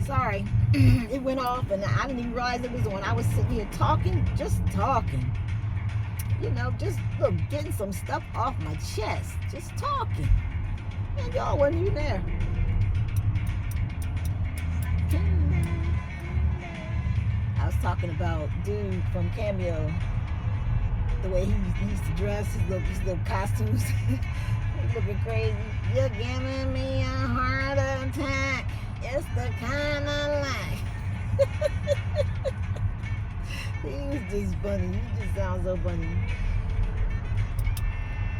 Sorry, it went off and I didn't even realize it was on. I was sitting here talking, just talking. You know, just look, getting some stuff off my chest, just talking. And y'all wasn't even there. I was talking about dude from Cameo, the way he used to dress, his little costumes. He's looking crazy. You're giving me a heart attack. It's the kind I like. He was just funny. He just sounds so funny.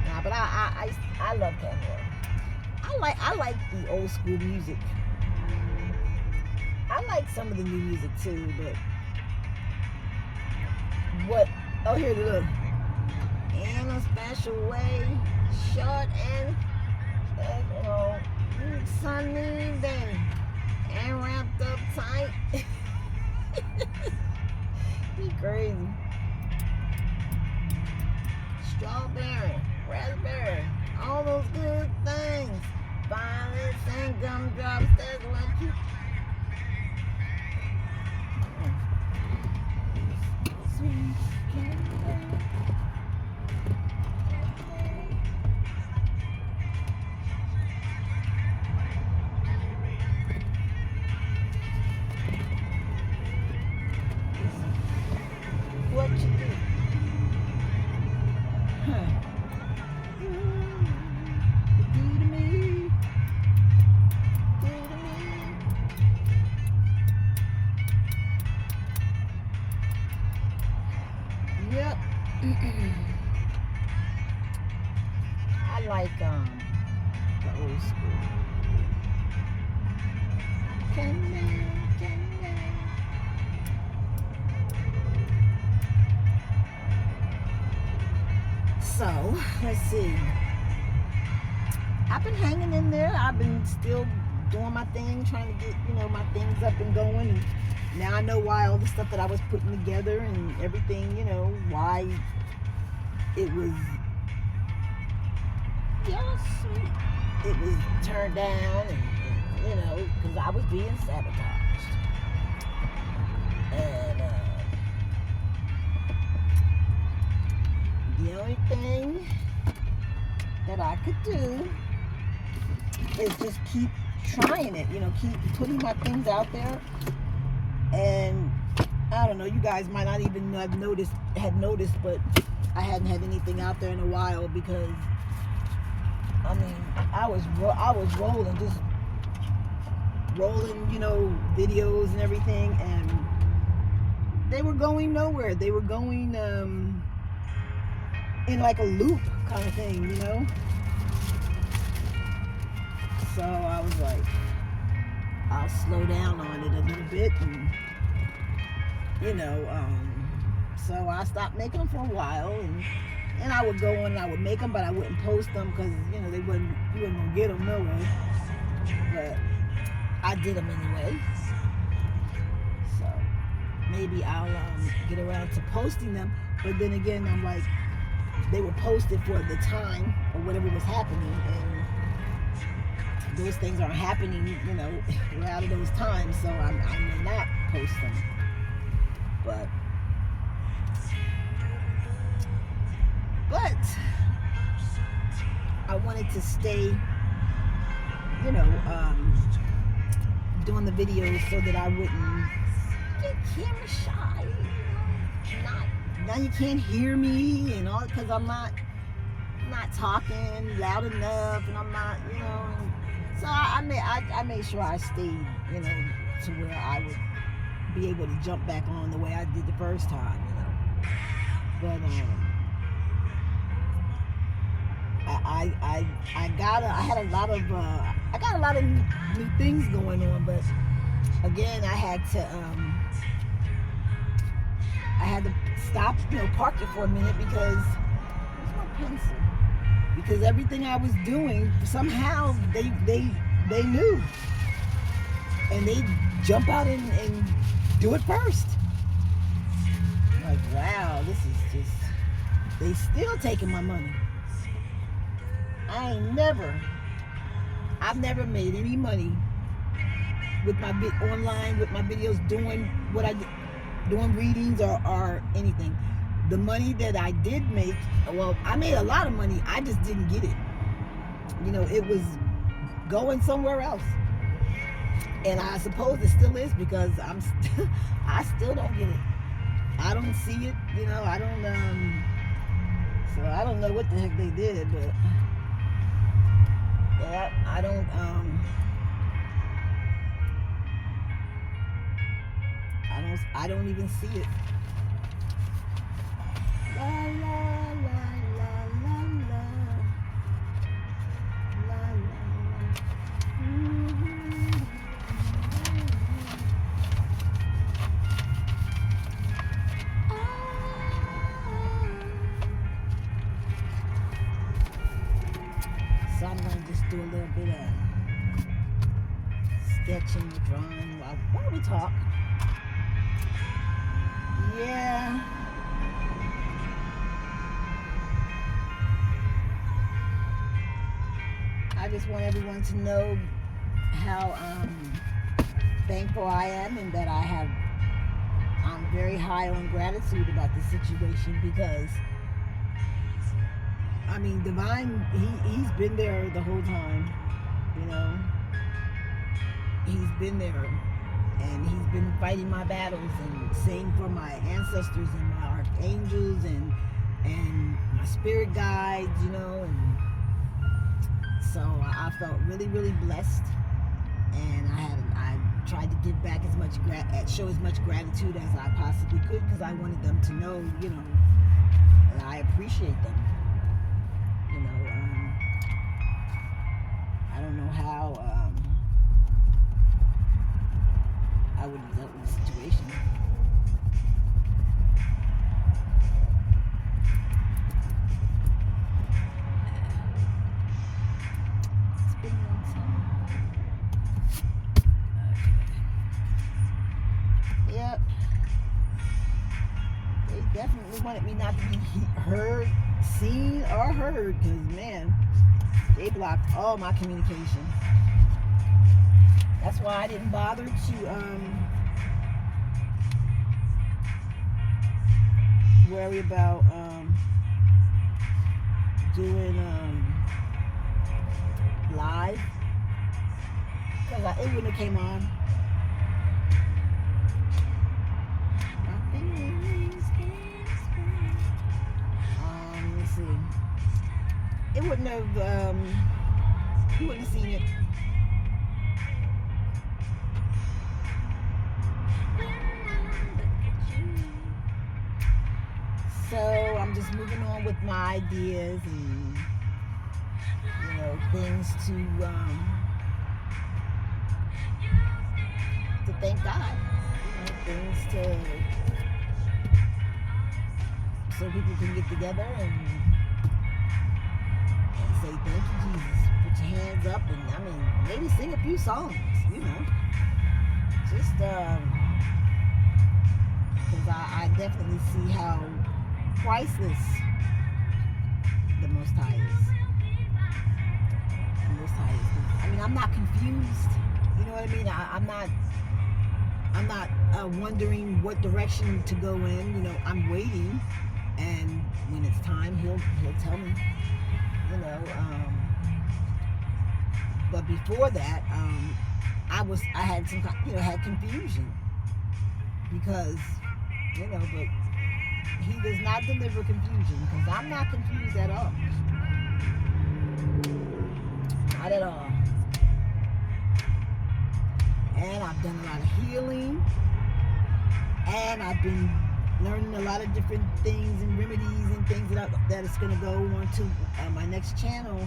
Nah, but I love Cameo. I like the old school music. I like some of the new music too, but what? Oh, here, look. In a special way, short and you know, sunny day, and wrapped up tight. He crazy. Strawberry, raspberry, all those good things. Violets and gumdrops, that's what you. Sweet candy. What you do? Huh. Do to me. Do to me. Yep. I like the old school. So, let's see. I've been hanging in there. I've been still doing my thing, trying to get, my things up and going. And now I know why all the stuff that I was putting together and everything, why it was it was turned down and because I was being sabotaged. And the only thing that I could do is just keep trying it, keep putting my things out there. And I don't know, you guys might not even have noticed, but I hadn't had anything out there in a while because I was rolling, videos and everything, and they were going nowhere. They were going in like a loop kind of thing, So I was like, I'll slow down on it a little bit, and so I stopped making them for a while, and I would go on and I would make them, but I wouldn't post them because you wasn't gonna get them no way. But I did them anyway. So maybe I'll get around to posting them. But then again, I'm like, they were posted for the time or whatever was happening, and those things aren't happening. We're out of those times, so I may not post them. But I wanted to stay, doing the videos so that I wouldn't get camera shy. Now you can't hear me and all because I'm not talking loud enough, and I'm not, So I made sure I stayed, to where I would be able to jump back on the way I did the first time, But I got a lot of new things going on, but again, I had to stop, park it for a minute because where's my pencil? Because everything I was doing, somehow they knew, and they jump out and do it first. I'm like, wow, this is just, they still taking my money. I've never made any money with my online with my videos, doing what I did, doing readings or anything. The money that I did make, well, I made a lot of money. I just didn't get it. It was going somewhere else. And I suppose it still is, because I still don't get it. I don't see it, I don't, so I don't know what the heck they did, but yeah, I don't even see it. La la la la la la la la. So I'm gonna just do a little bit of sketching, drawing while we talk. Yeah. I just want everyone to know how thankful I am, and that I'm very high on gratitude about this situation, because Divine, he's been there the whole time, he's been there, and he's been fighting my battles, and saying for my ancestors and my archangels and my spirit guides, and so I felt really, really blessed, and I tried to give back show as much gratitude as I possibly could, because I wanted them to know, that I appreciate them. I don't know how I would have dealt with the situation. It's been a long time. Okay. Yep. They definitely wanted me not to be heard, seen, or heard, because, man, they blocked all my communication. That's why I didn't bother to worry about doing live, because it wouldn't have came on. Let's see. It wouldn't have. You wouldn't have seen it. So I'm just moving on with my ideas and things to thank God, things so people can get together and say thank you, Jesus. Put your hands up and maybe sing a few songs, just because I definitely see how priceless the Most High is. The Most High is. I'm not confused. You know what I mean? I'm not wondering what direction to go in. I'm waiting, and when it's time, he'll tell me. But before that, I had some had confusion, because but he does not deliver confusion, because I'm not confused at all. Not at all. And I've done a lot of healing, and I've been learning a lot of different things and remedies and things that is going to go on to my next channel,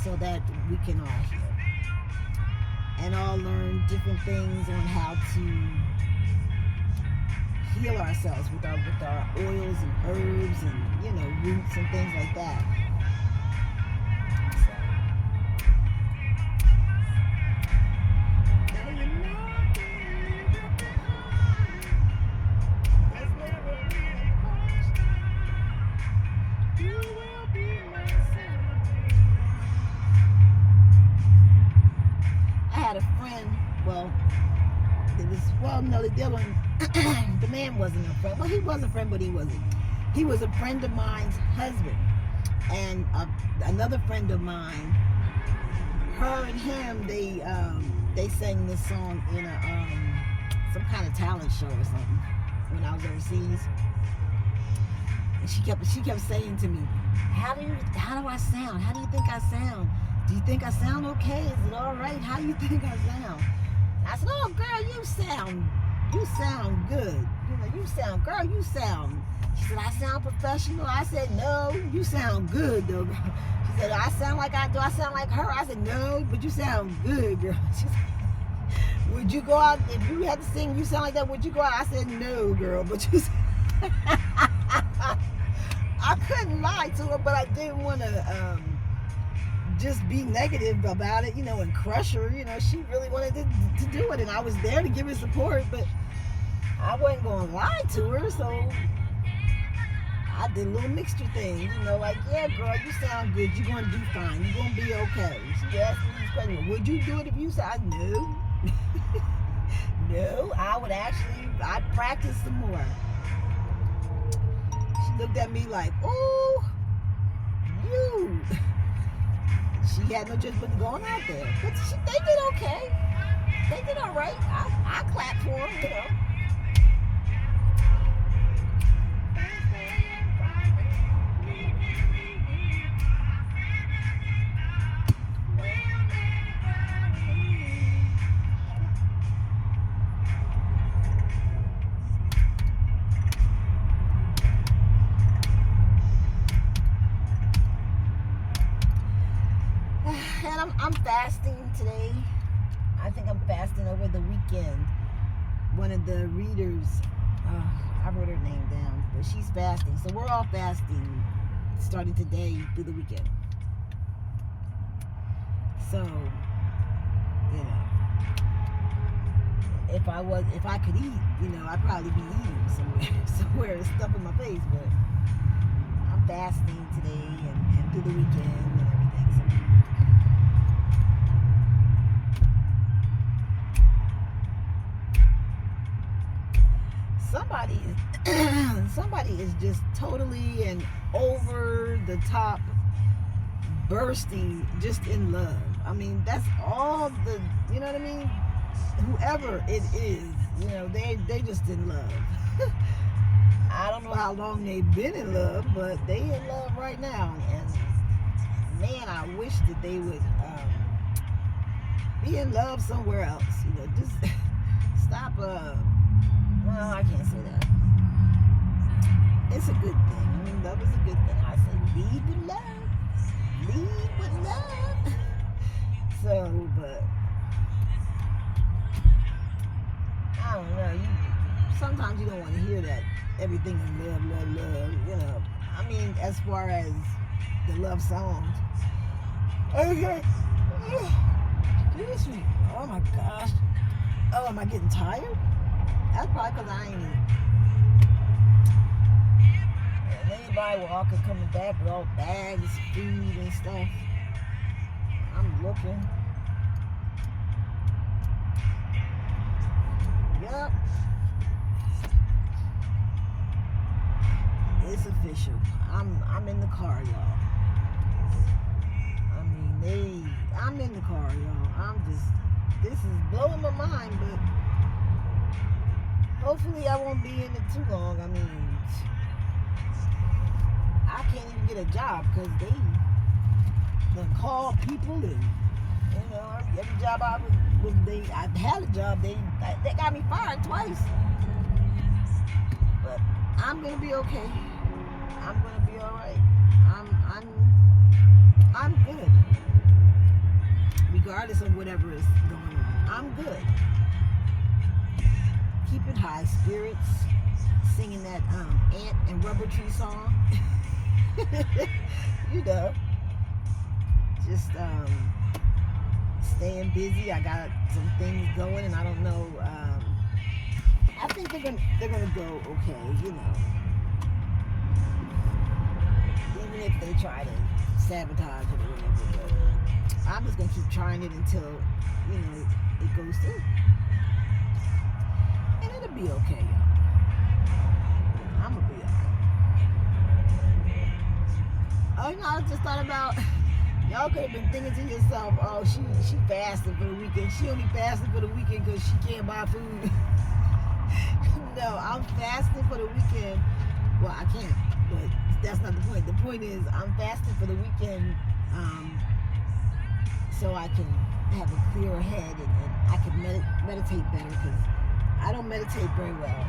so that we can all heal and all learn different things on how to heal ourselves with our oils and herbs and roots and things like that. I had a Well, no, the deal one, the man wasn't a friend. Well, he was a friend, but he wasn't. He was a friend of mine's husband. And another friend of mine, her and him, they sang this song in some kind of talent show or something when I was overseas. And she kept saying to me, how do I sound? How do you think I sound? Do you think I sound okay? Is it all right? How do you think I sound? And I said, oh girl, you sound good. You sound, girl, you sound. She said, I sound professional. I said, no, you sound good though, girl. She said, do I sound like her? I said, no, but you sound good, girl. She said, would you go out, if you had to sing, you sound like that, would you go out? I said, no, girl, but you said, I couldn't lie to her, but I didn't want to just be negative about it, and crush her. She really wanted to do it, and I was there to give her support, but I wasn't going to lie to her, so I did a little mixture thing, like, yeah, girl, you sound good, you're going to do fine, you're going to be okay. She asked me these questions, would you do it if you said, no. No, I'd practice some more. She looked at me like, ooh, you. She had no choice but to going out there. But they did okay. They did all right. I clapped for them, And I'm fasting today. I think I'm fasting over the weekend. One of the readers, I wrote her name down, but she's fasting. So we're all fasting starting today through the weekend. So, if I could eat, I'd probably be eating somewhere and stuff in my face, but I'm fasting today and through the weekend and everything. So, somebody is just totally and over the top bursting just in love. I mean, that's all you know what I mean? Whoever it is, they just in love. I don't know how long they've been in love, but they in love right now. And man, I wish that they would be in love somewhere else. Just stop. Well, I can't say that. It's a good thing. I mean, love is a good thing. I say lead with love. Lead with love. So, but I don't know. Sometimes you don't want to hear that everything is love, love, love. I mean, as far as the love songs. Okay. Excuse me. Oh my gosh. Oh, am I getting tired? That's probably because I ain't eating. And anybody walking, coming back with all bags of food and stuff. I'm looking. Yup. It's official. I'm in the car, y'all. I mean, I'm in the car, y'all. This is blowing my mind, but hopefully I won't be in it too long. I mean, I can't even get a job because they done call people and, every job I had a job, they got me fired twice. But I'm going to be okay. I'm going to be all right. I'm good. Regardless of whatever is going on. I'm good. Keeping high spirits, singing that Ant and Rubber Tree song. Just staying busy. I got some things going, and I don't know. I think they're gonna go okay, even if they try to sabotage it or whatever. But I'm just gonna keep trying it until it goes through. should be okay, y'all. I'm gonna be okay. Oh, I just thought about, y'all could have been thinking to yourself, oh, she fasting for the weekend. She only fasting for the weekend because she can't buy food. No, I'm fasting for the weekend. Well, I can't, but that's not the point. The point is, I'm fasting for the weekend so I can have a clearer head and I can meditate better, because I don't meditate very well.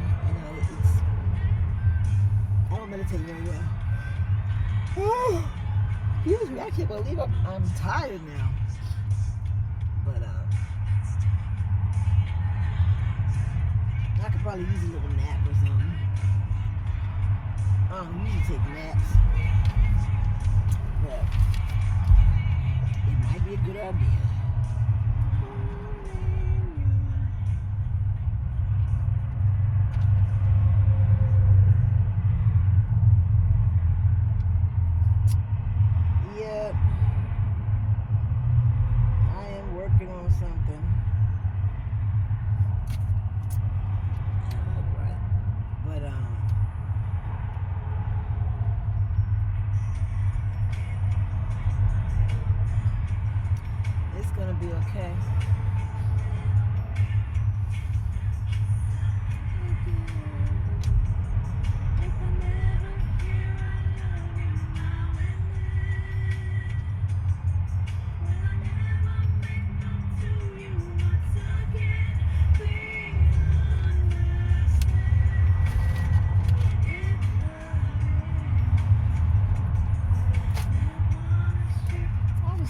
I don't meditate very well. Excuse me, I can't believe I'm tired now. But I could probably use a little nap or something. I don't usually take naps, but it might be a good idea. Yep, I am working on something. But it's gonna be okay.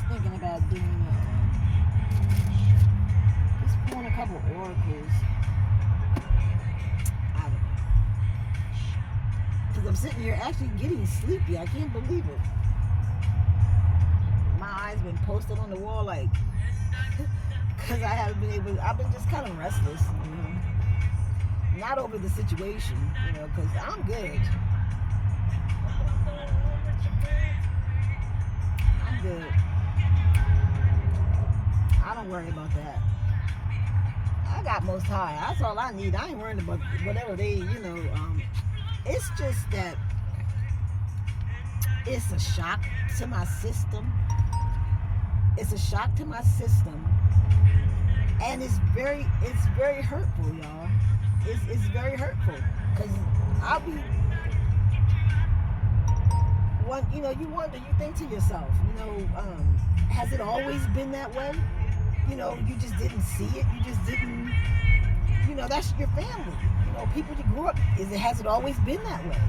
Thinking about doing just pulling a couple oracles. I don't know, because I'm sitting here actually getting sleepy. I can't believe it. My eyes been posted on the wall, like, because I haven't been able. I've been just kind of restless, not over the situation, because I'm good. I'm good. I don't worry about that. I got Most High. That's all I need. I ain't worrying about whatever they, it's just that it's a shock to my system. It's a shock to my system. And it's very hurtful, y'all. It's very hurtful. Because I'll be, you wonder, you think to yourself, has it always been that way? You just didn't see it. You just didn't, that's your family. People you grew up, has it always been that way?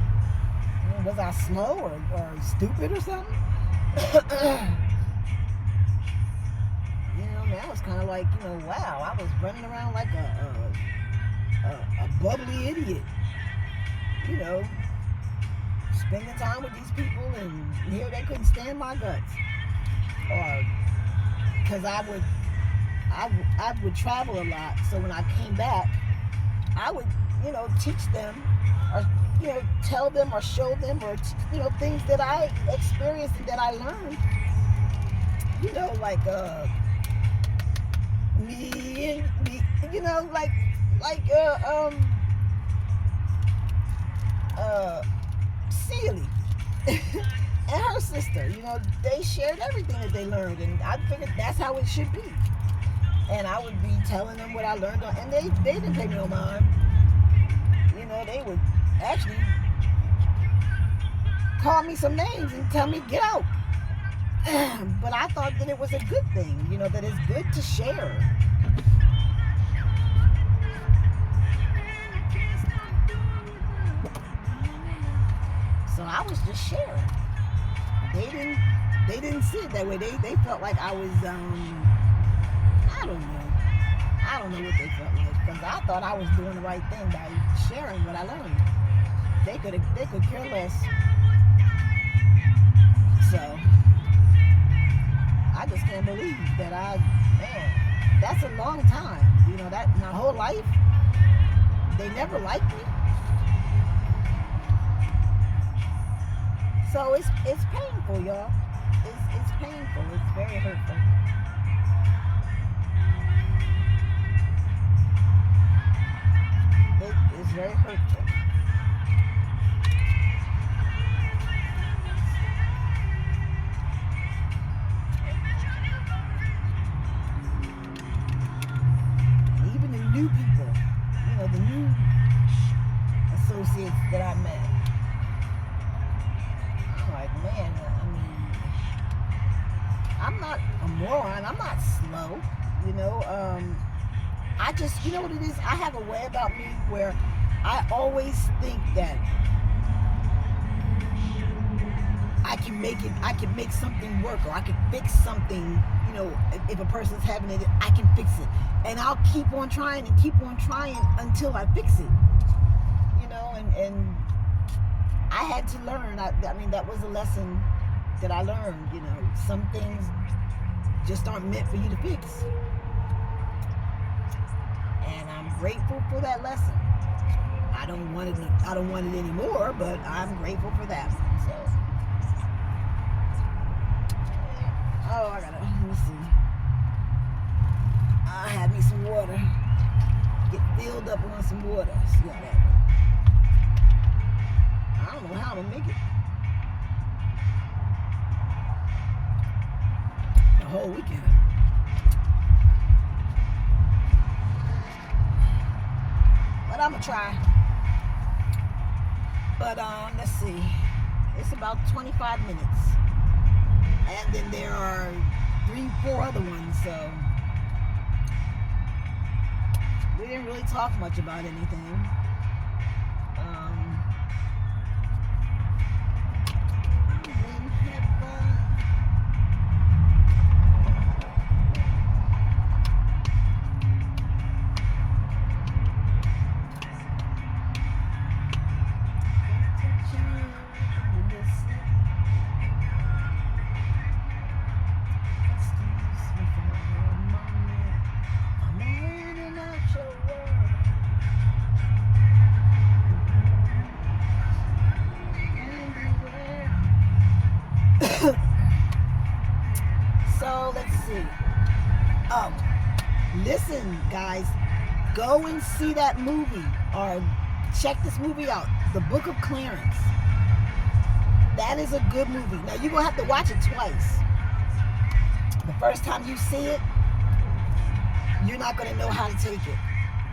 Was I slow or stupid or something? Now it's kind of like, wow, I was running around like a bubbly idiot. Spending time with these people, and here they couldn't stand my guts. Or, because I would travel a lot, so when I came back, I would, teach them, or, tell them or show them, or, things that I experienced and that I learned, like, me, Celie and her sister, they shared everything that they learned, and I figured that's how it should be. And I would be telling them what I learned, and they didn't pay me no mind. They would actually call me some names and tell me, get out. But I thought that it was a good thing, that it's good to share. So I was just sharing. They didn't see it that way. They felt like I was, I don't know what they felt like, because I thought I was doing the right thing by sharing what I learned. They could care less. So I just can't believe that that's a long time. That my whole life, they never liked me. So it's painful, y'all. It's painful. It's very hurtful. It is very hurtful. And even the new people, the new associates that I met, I'm like, man, I'm not a moron. I'm not slow, I just, you know what it is? I have a way about me where I always think that I can make something work, or I can fix something, if a person's having it, I can fix it. And I'll keep on trying until I fix it, and I had to learn. That was a lesson that I learned, some things just aren't meant for you to fix. And I'm grateful for that lesson. I don't want it anymore, but I'm grateful for that one. So, let me see. I had me some water. Get filled up on some water. See how that goes. I don't know how to make it the whole weekend. But I'm gonna try. But let's see. It's about 25 minutes. And then there are 3-4 other ones, so we didn't really talk much about anything. So let's see. Oh, listen, guys, go and see that movie, or check this movie out, The Book of Clarence. That is a good movie. Now you're gonna have to watch it twice. The first time you see it, you're not gonna know how to take it,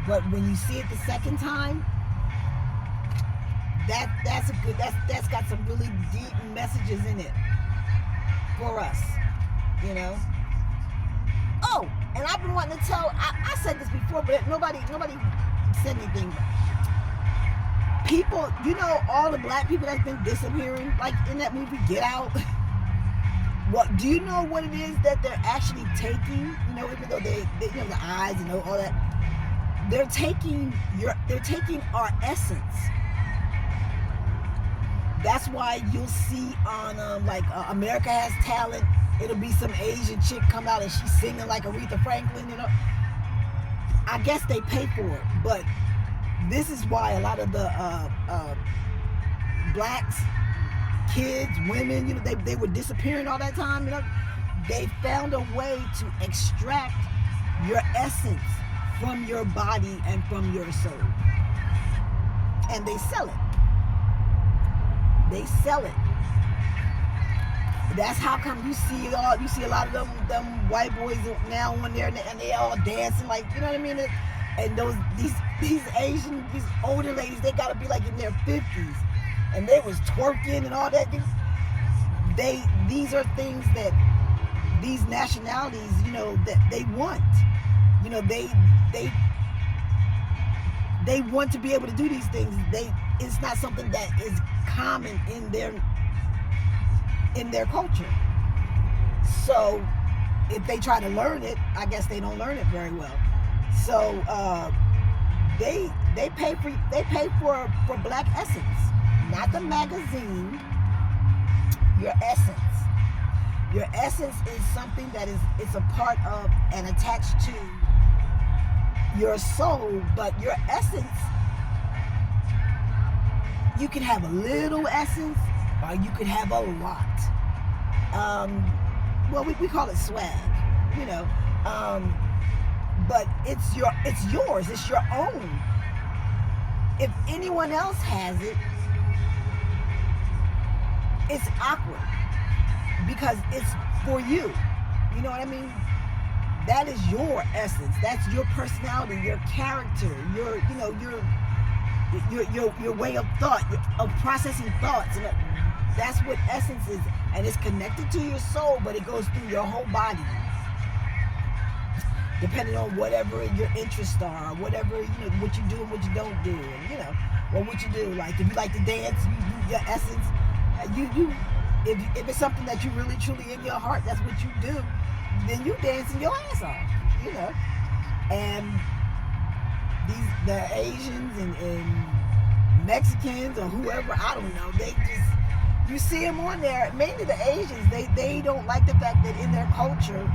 but when you see it the second time, that's got some really deep messages in it for us, Oh, and I've been wanting to tell, I said this before, but nobody said anything. People, all the black people that's been disappearing, like in that movie Get Out. What do you know what it is that they're actually taking? Even though they the eyes and all that, they're taking our essence. That's why you'll see on America Has Talent, it'll be some Asian chick come out and she's singing like Aretha Franklin, I guess they pay for it, but this is why a lot of the blacks, kids, women, they were disappearing all that time, They found a way to extract your essence from your body and from your soul. And they sell it. They sell it. That's how come you see a lot of them white boys now on there, and they all dancing like, you know what I mean? And these Asian, these older ladies, they gotta be like in their 50s, and they was twerking and all that. These are things that these nationalities, that they want. They want to be able to do these things. It's not something that is common in their culture. So if they try to learn it, I guess they don't learn it very well. So they pay for black essence, not the magazine. Your essence. Your essence is something that it's a part of and attached to your soul, but your essence, you can have a little essence or you could have a lot. Well, we call it swag, but it's yours, it's your own. If anyone else has it, it's awkward because it's for you. You know what I mean? That is your essence. That's your personality, your character, your way of thought, of processing thoughts. And that's what essence is. And it's connected to your soul, but it goes through your whole body. Depending on whatever your interests are, whatever, what you do and what you don't do, and, or what you do. Like, if you like to dance, your essence, if it's something that you really, truly in your heart, that's what you do, then you dancing your ass off, And the Asians and Mexicans or whoever, I don't know, they just, you see them on there, mainly the Asians, they don't like the fact that in their culture,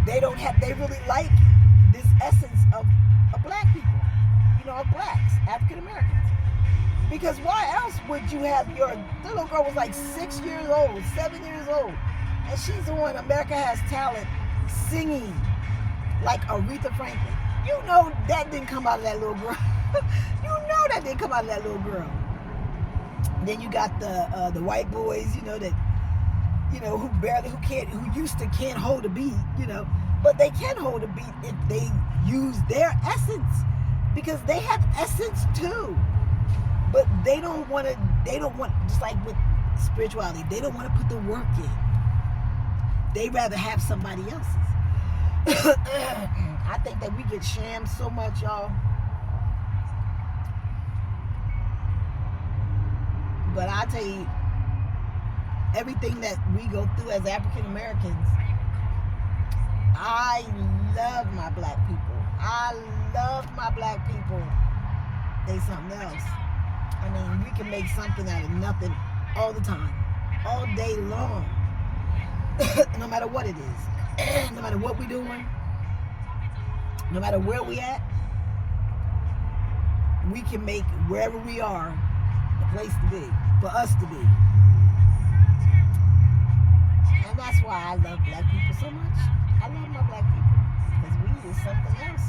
they really like this essence of black people, of blacks, African Americans. Because why else would you have the little girl was like 6 years old, 7 years old, and she's on America Has Talent singing like Aretha Franklin. That didn't come out of that little girl. That didn't come out of that little girl. Then you got the white boys, that who used to can't hold a beat, but they can hold a beat if they use their essence, because they have essence too. But they don't want, just like with spirituality, they don't want to put the work in. They rather have somebody else's. I think that we get shammed so much, y'all. But I tell you, everything that we go through as African Americans, I love my black people. I love my black people. They something else. I mean, we can make something out of nothing all the time, all day long, no matter what it is, no matter what we're doing, no matter where we at, we can make wherever we are the place to be, for us to be. And that's why I love black people so much. I love my black people, because we is something else.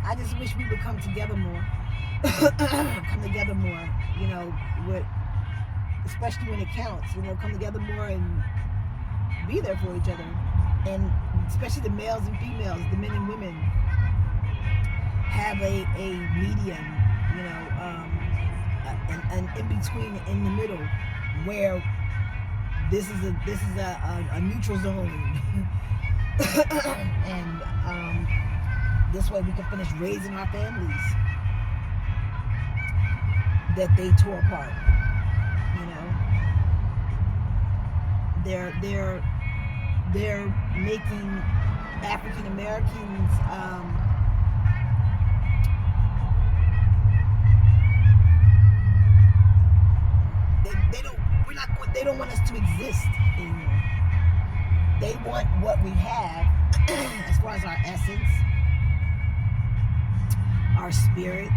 I just wish we would come together more. Especially when it counts, come together more and be there for each other. And especially the males and females, the men and women, have a medium, an in-between, in the middle, where this is a neutral zone. And this way we can finish raising our families that they tore apart. They're making African Americans they don't want us to exist anymore. They want what we have as far as our essence, our spirit,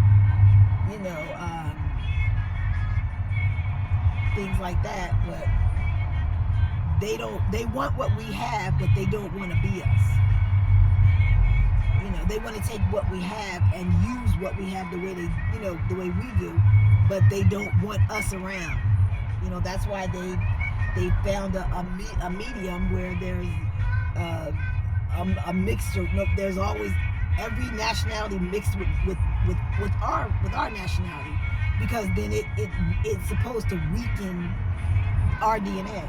things like that, but they want what we have, but they don't want to be us. They want to take what we have and use what we have the way the way we do, but they don't want us around. That's why they found a medium where there's a mixture. There's always every nationality mixed with our nationality, because then it's supposed to weaken our DNA.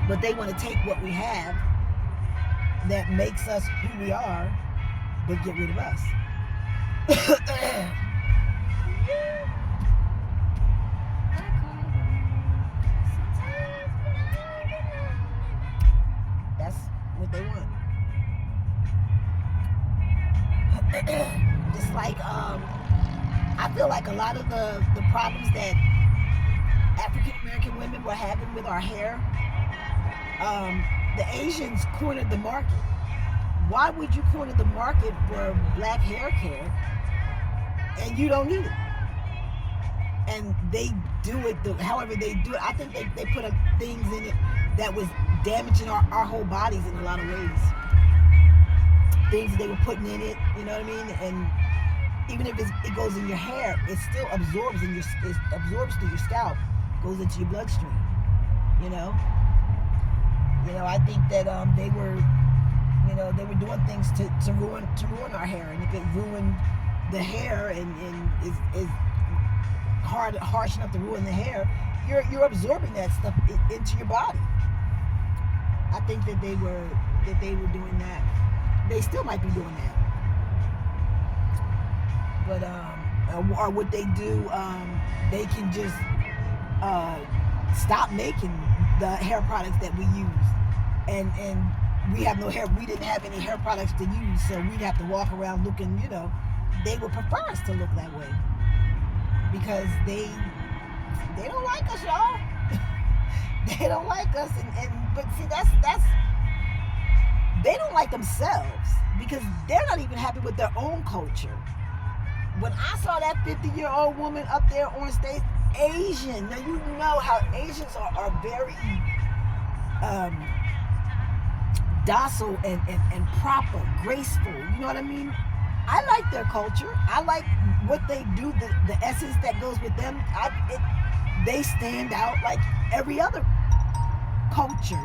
But they want to take what we have that makes us who we are, but get rid of us. That's what they want. Just like I feel like a lot of the problems that African American women were having with our hair, the Asians cornered the market. Why would you corner the market for black hair care and you don't need it. And they do it however they do it. I think they put things in it that was damaging our whole bodies in a lot of ways. Things that they were putting in it, you know what I mean? And even if it goes in your hair, it still absorbs it absorbs through your scalp, goes into your bloodstream. You know, I think that they were doing things to ruin our hair, and if it ruined the hair and is harsh enough to ruin the hair, you're absorbing that stuff into your body. I think that they were doing that. They still might be doing that, but or what they do, they can just stop making the hair products that we use, and we have no hair. We didn't have any hair products to use, so we'd have to walk around looking. They would prefer us to look that way because they don't like us, y'all. They don't like us, but see, that's they don't like themselves because they're not even happy with their own culture. When I saw that 50-year-old woman up there on stage, Asian. Now you know how Asians are very docile and proper, graceful. You know what I mean? I like their culture. I like what they do, the essence that goes with them. They stand out like every other culture,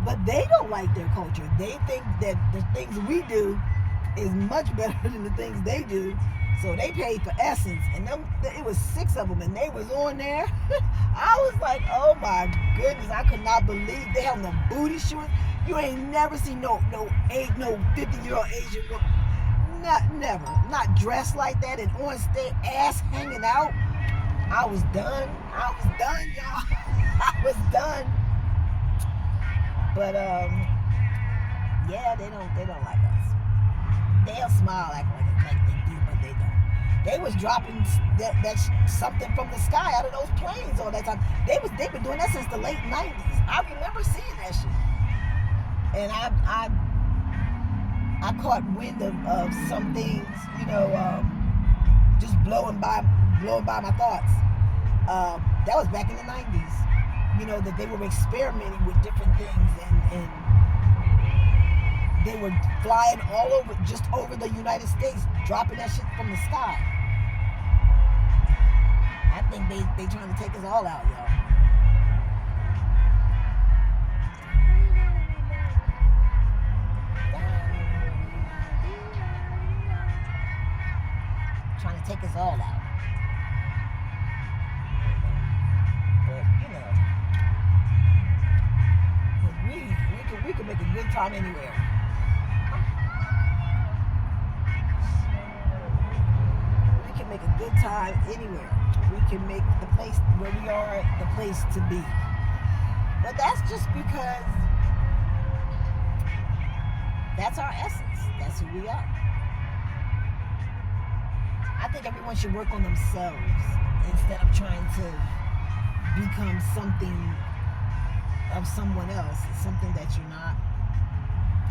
But they don't like their culture. They think that the things we do is much better than the things they do. So they paid for essence, and it was 6 of them, and they was on there. I was like, oh my goodness, I could not believe they have no booty shorts. You ain't never seen no 50-year-old Asian woman, not dressed like that and on stage, ass hanging out. I was done, y'all. I was done. But yeah, they don't like us. They'll smile like they do, but they don't. They was dropping that something from the sky out of those planes all that time. They've been doing that since the late 90s. I remember seeing that shit. And I caught wind of some things, just blowing by my thoughts. That was back in the 90s. That they were experimenting with different things and they were flying just over the United States, dropping that shit from the sky. I think they trying to take us all out, y'all. Trying to take us all out. But, we can make a good time anywhere. We can make a good time anywhere. We can make the place where we are the place to be. But that's just because that's our essence. That's who we are. I think everyone should work on themselves instead of trying to become something of someone else, something that you're not.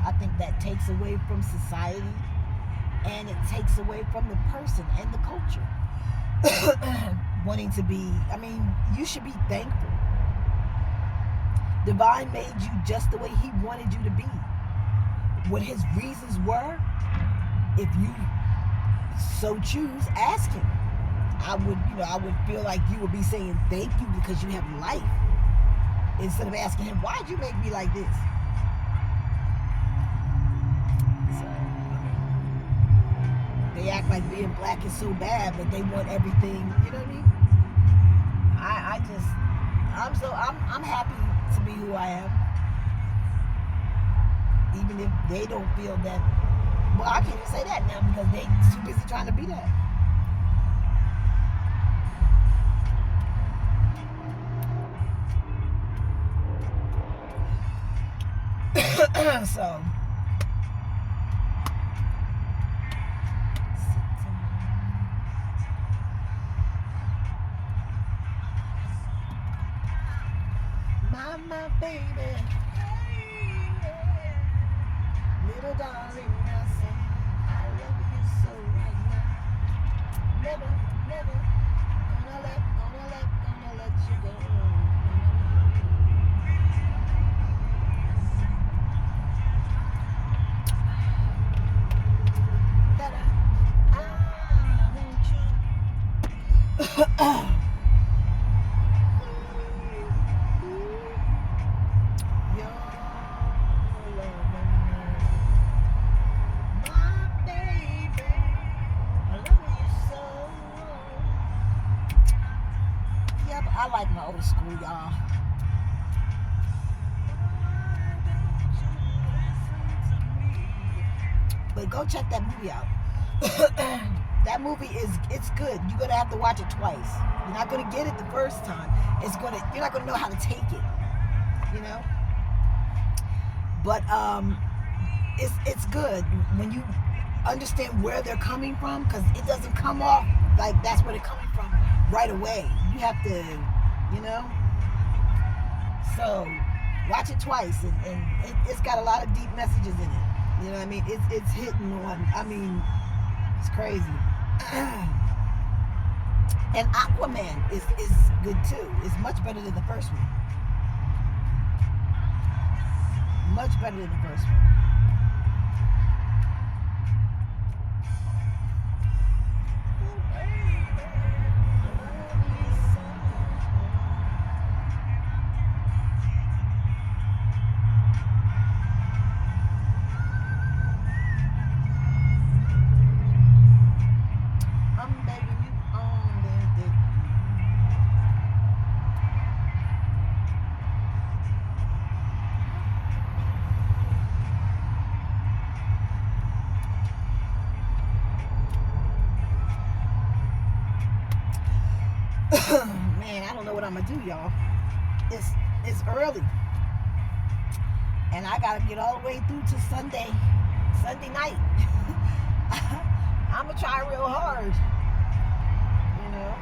I think that takes away from society, and it takes away from the person and the culture. Wanting to be, you should be thankful. Divine made you just the way he wanted you to be. What his reasons were, if you so choose, ask him. I would feel like you would be saying thank you because you have life, instead of asking him, why'd you make me like this? So, they act like being black is so bad, but they want everything, you know what I mean? I'm happy to be who I am. Even if they don't feel that, well, I can't even say that now because they too busy trying to be that. So mama baby, little darling, I say I love you so right now. never, never gonna let you go. Da-da. I want you. Your love and my baby. I love you so. Yeah, but I like my old school, y'all. But go check that movie out. That movie it's good. You're gonna have to watch it twice. You're not gonna get it the first time. You're not gonna know how to take it. You know? But it's good when you understand where they're coming from, because it doesn't come off like that's where they're coming from right away. You have to, you know. So watch it twice, and it's got a lot of deep messages in it. You know what I mean? It's hitting on. I mean, it's crazy. And Aquaman is good too. It's much better than the first one. Much better than the first one. Man, I don't know what I'm gonna do, y'all. It's early, and I gotta get all the way through to Sunday night. I'm gonna try real hard, you know.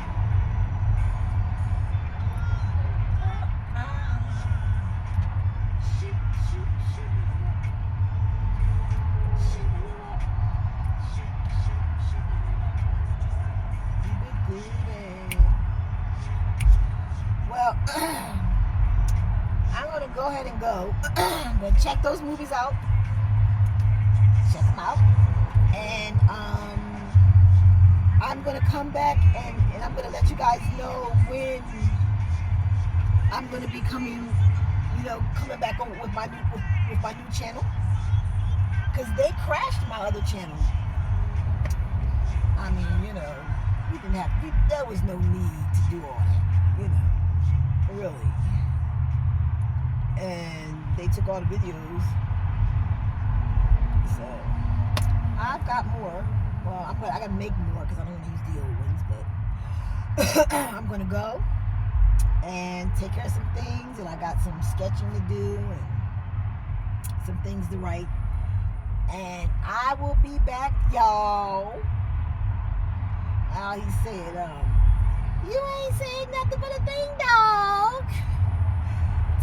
Well, I'm gonna go ahead and go, but check those movies out. Check them out, and I'm gonna come back and I'm gonna let you guys know when I'm gonna be coming back on with my new channel, because they crashed my other channel. I mean, there was no need to do all that, really. And they took all the videos. So I've got more. Well, I gotta make more because I don't want to use the old ones, but I'm gonna go and take care of some things, and I got some sketching to do and some things to write. And I will be back, y'all. How he said, you ain't saying nothing but a thing, dog.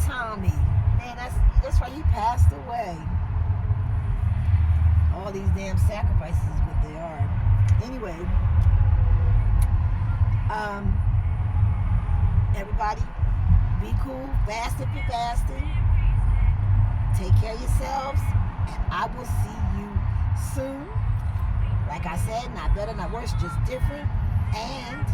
Tommy, man, that's why he passed away. All these damn sacrifices is what they are. Anyway, everybody, be cool. Fast if you're fasting. Take care of yourselves, and I will see you soon. Like I said, not better, not worse, just different. And